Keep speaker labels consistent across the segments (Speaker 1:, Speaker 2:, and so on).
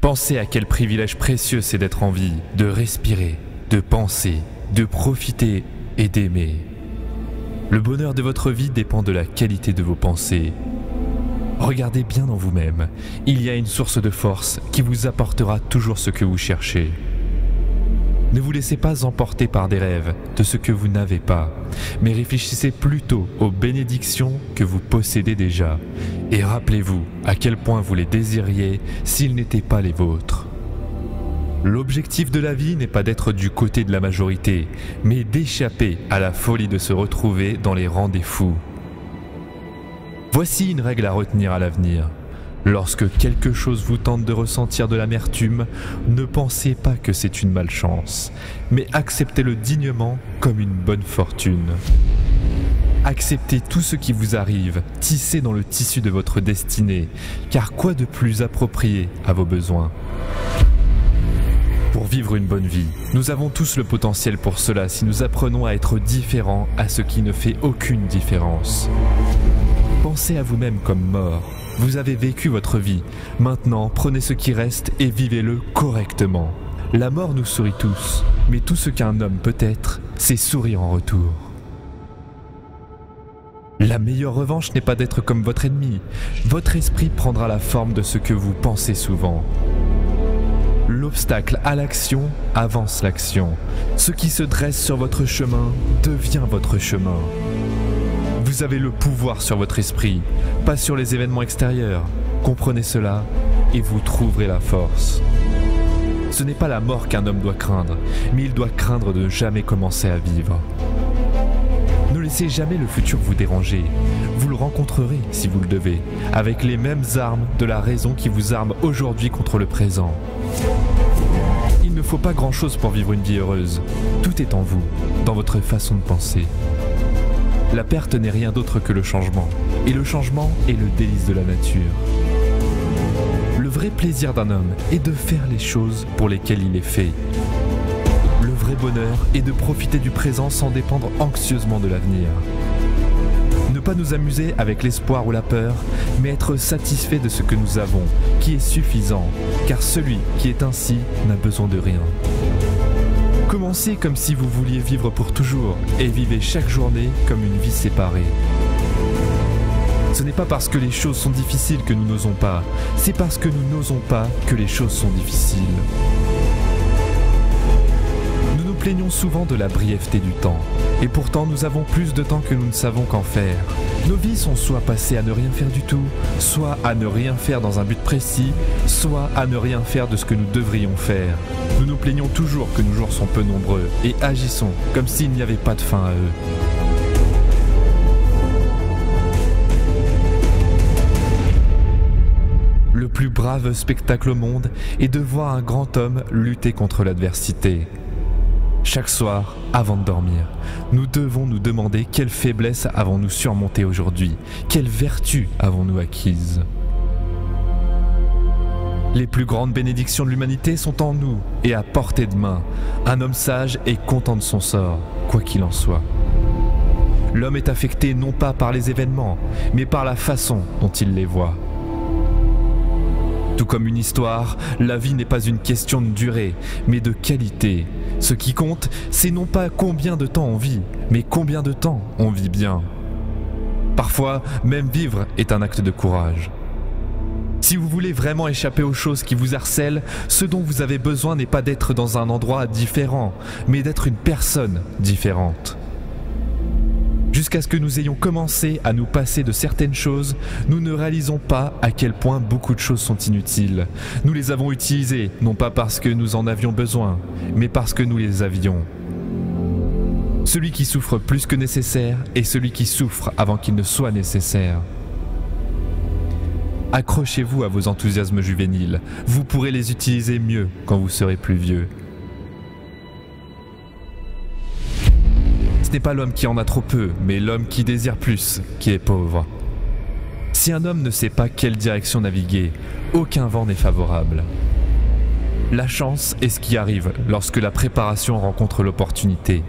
Speaker 1: Pensez à quel privilège précieux c'est d'être en vie, de respirer, de penser, de profiter et d'aimer. Le bonheur de votre vie dépend de la qualité de vos pensées. Regardez bien en vous-même, il y a une source de force qui vous apportera toujours ce que vous cherchez. Ne vous laissez pas emporter par des rêves de ce que vous n'avez pas, mais réfléchissez plutôt aux bénédictions que vous possédez déjà. Et rappelez-vous à quel point vous les désiriez s'ils n'étaient pas les vôtres. L'objectif de la vie n'est pas d'être du côté de la majorité, mais d'échapper à la folie de se retrouver dans les rangs des fous. Voici une règle à retenir à l'avenir. Lorsque quelque chose vous tente de ressentir de l'amertume, ne pensez pas que c'est une malchance, mais acceptez-le dignement comme une bonne fortune. Acceptez tout ce qui vous arrive, tissez dans le tissu de votre destinée, car quoi de plus approprié à vos besoins? Pour vivre une bonne vie, nous avons tous le potentiel pour cela si nous apprenons à être différents à ce qui ne fait aucune différence. Pensez à vous-même comme mort. Vous avez vécu votre vie. Maintenant, prenez ce qui reste et vivez-le correctement. La mort nous sourit tous, mais tout ce qu'un homme peut être, c'est sourire en retour. La meilleure revanche n'est pas d'être comme votre ennemi. Votre esprit prendra la forme de ce que vous pensez souvent. L'obstacle à l'action avance l'action. Ce qui se dresse sur votre chemin devient votre chemin. Vous avez le pouvoir sur votre esprit, pas sur les événements extérieurs. Comprenez cela et vous trouverez la force. Ce n'est pas la mort qu'un homme doit craindre, mais il doit craindre de ne jamais commencer à vivre. Ne laissez jamais le futur vous déranger. Vous le rencontrerez, si vous le devez, avec les mêmes armes de la raison qui vous arme aujourd'hui contre le présent. Il ne faut pas grand-chose pour vivre une vie heureuse. Tout est en vous, dans votre façon de penser. La perte n'est rien d'autre que le changement, et le changement est le délice de la nature. Le vrai plaisir d'un homme est de faire les choses pour lesquelles il est fait. Le vrai bonheur est de profiter du présent sans dépendre anxieusement de l'avenir. Ne pas nous amuser avec l'espoir ou la peur, mais être satisfait de ce que nous avons, qui est suffisant, car celui qui est ainsi n'a besoin de rien. Commencez comme si vous vouliez vivre pour toujours et vivez chaque journée comme une vie séparée. Ce n'est pas parce que les choses sont difficiles que nous n'osons pas, c'est parce que nous n'osons pas que les choses sont difficiles. Nous nous plaignons souvent de la brièveté du temps, et pourtant nous avons plus de temps que nous ne savons qu'en faire. Nos vies sont soit passées à ne rien faire du tout, soit à ne rien faire dans un but précis, soit à ne rien faire de ce que nous devrions faire. Nous nous plaignons toujours que nos jours sont peu nombreux, et agissons comme s'il n'y avait pas de fin à eux. Le plus brave spectacle au monde est de voir un grand homme lutter contre l'adversité. Chaque soir, avant de dormir, nous devons nous demander quelle faiblesse avons-nous surmonté aujourd'hui, quelle vertu avons-nous acquise. Les plus grandes bénédictions de l'humanité sont en nous et à portée de main. Un homme sage est content de son sort, quoi qu'il en soit. L'homme est affecté non pas par les événements, mais par la façon dont il les voit. Tout comme une histoire, la vie n'est pas une question de durée, mais de qualité. Ce qui compte, c'est non pas combien de temps on vit, mais combien de temps on vit bien. Parfois, même vivre est un acte de courage. Si vous voulez vraiment échapper aux choses qui vous harcèlent, ce dont vous avez besoin n'est pas d'être dans un endroit différent, mais d'être une personne différente. Jusqu'à ce que nous ayons commencé à nous passer de certaines choses, nous ne réalisons pas à quel point beaucoup de choses sont inutiles. Nous les avons utilisées, non pas parce que nous en avions besoin, mais parce que nous les avions. Celui qui souffre plus que nécessaire est celui qui souffre avant qu'il ne soit nécessaire. Accrochez-vous à vos enthousiasmes juvéniles, vous pourrez les utiliser mieux quand vous serez plus vieux. Ce n'est pas l'homme qui en a trop peu, mais l'homme qui désire plus, qui est pauvre. Si un homme ne sait pas quelle direction naviguer, aucun vent n'est favorable. La chance est ce qui arrive lorsque la préparation rencontre l'opportunité.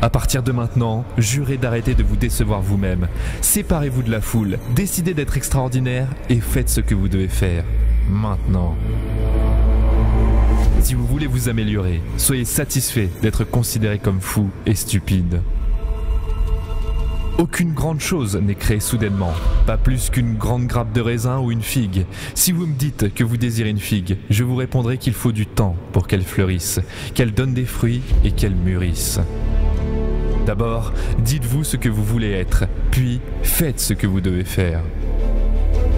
Speaker 1: À partir de maintenant, jurez d'arrêter de vous décevoir vous-même. Séparez-vous de la foule, décidez d'être extraordinaire et faites ce que vous devez faire, maintenant. Si vous voulez vous améliorer, soyez satisfait d'être considéré comme fou et stupide. Aucune grande chose n'est créée soudainement, pas plus qu'une grande grappe de raisin ou une figue. Si vous me dites que vous désirez une figue, je vous répondrai qu'il faut du temps pour qu'elle fleurisse, qu'elle donne des fruits et qu'elle mûrisse. D'abord, dites-vous ce que vous voulez être, puis faites ce que vous devez faire.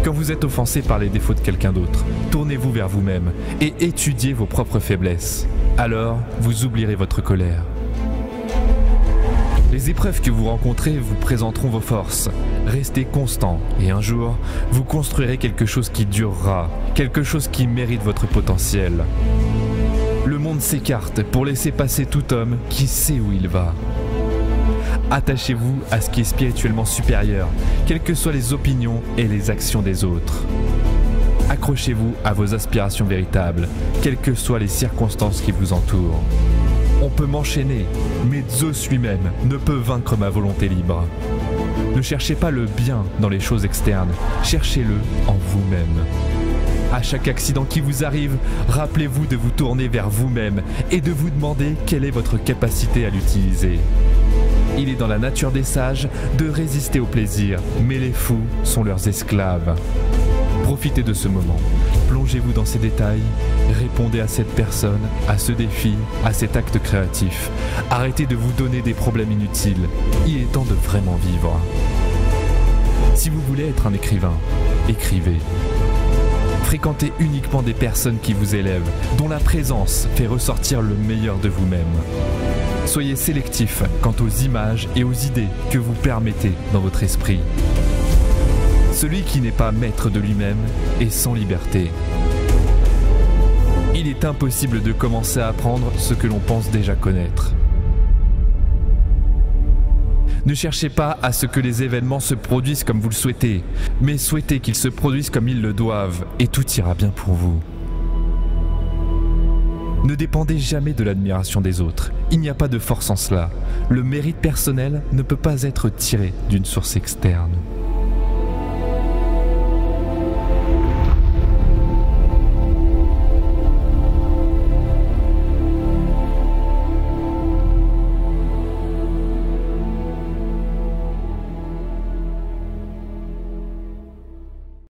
Speaker 1: Quand vous êtes offensé par les défauts de quelqu'un d'autre, tournez-vous vers vous-même et étudiez vos propres faiblesses. Alors, vous oublierez votre colère. Les épreuves que vous rencontrez vous présenteront vos forces. Restez constant et un jour, vous construirez quelque chose qui durera, quelque chose qui mérite votre potentiel. Le monde s'écarte pour laisser passer tout homme qui sait où il va. Attachez-vous à ce qui est spirituellement supérieur, quelles que soient les opinions et les actions des autres. Accrochez-vous à vos aspirations véritables, quelles que soient les circonstances qui vous entourent. On peut m'enchaîner, mais Zeus lui-même ne peut vaincre ma volonté libre. Ne cherchez pas le bien dans les choses externes, cherchez-le en vous-même. À chaque accident qui vous arrive, rappelez-vous de vous tourner vers vous-même et de vous demander quelle est votre capacité à l'utiliser. Il est dans la nature des sages de résister au plaisir, mais les fous sont leurs esclaves. Profitez de ce moment, plongez-vous dans ces détails, répondez à cette personne, à ce défi, à cet acte créatif. Arrêtez de vous donner des problèmes inutiles, il est temps de vraiment vivre. Si vous voulez être un écrivain, écrivez. Fréquentez uniquement des personnes qui vous élèvent, dont la présence fait ressortir le meilleur de vous-même. Soyez sélectif quant aux images et aux idées que vous permettez dans votre esprit. Celui qui n'est pas maître de lui-même est sans liberté. Il est impossible de commencer à apprendre ce que l'on pense déjà connaître. Ne cherchez pas à ce que les événements se produisent comme vous le souhaitez, mais souhaitez qu'ils se produisent comme ils le doivent, et tout ira bien pour vous. Ne dépendez jamais de l'admiration des autres, il n'y a pas de force en cela. Le mérite personnel ne peut pas être tiré d'une source externe.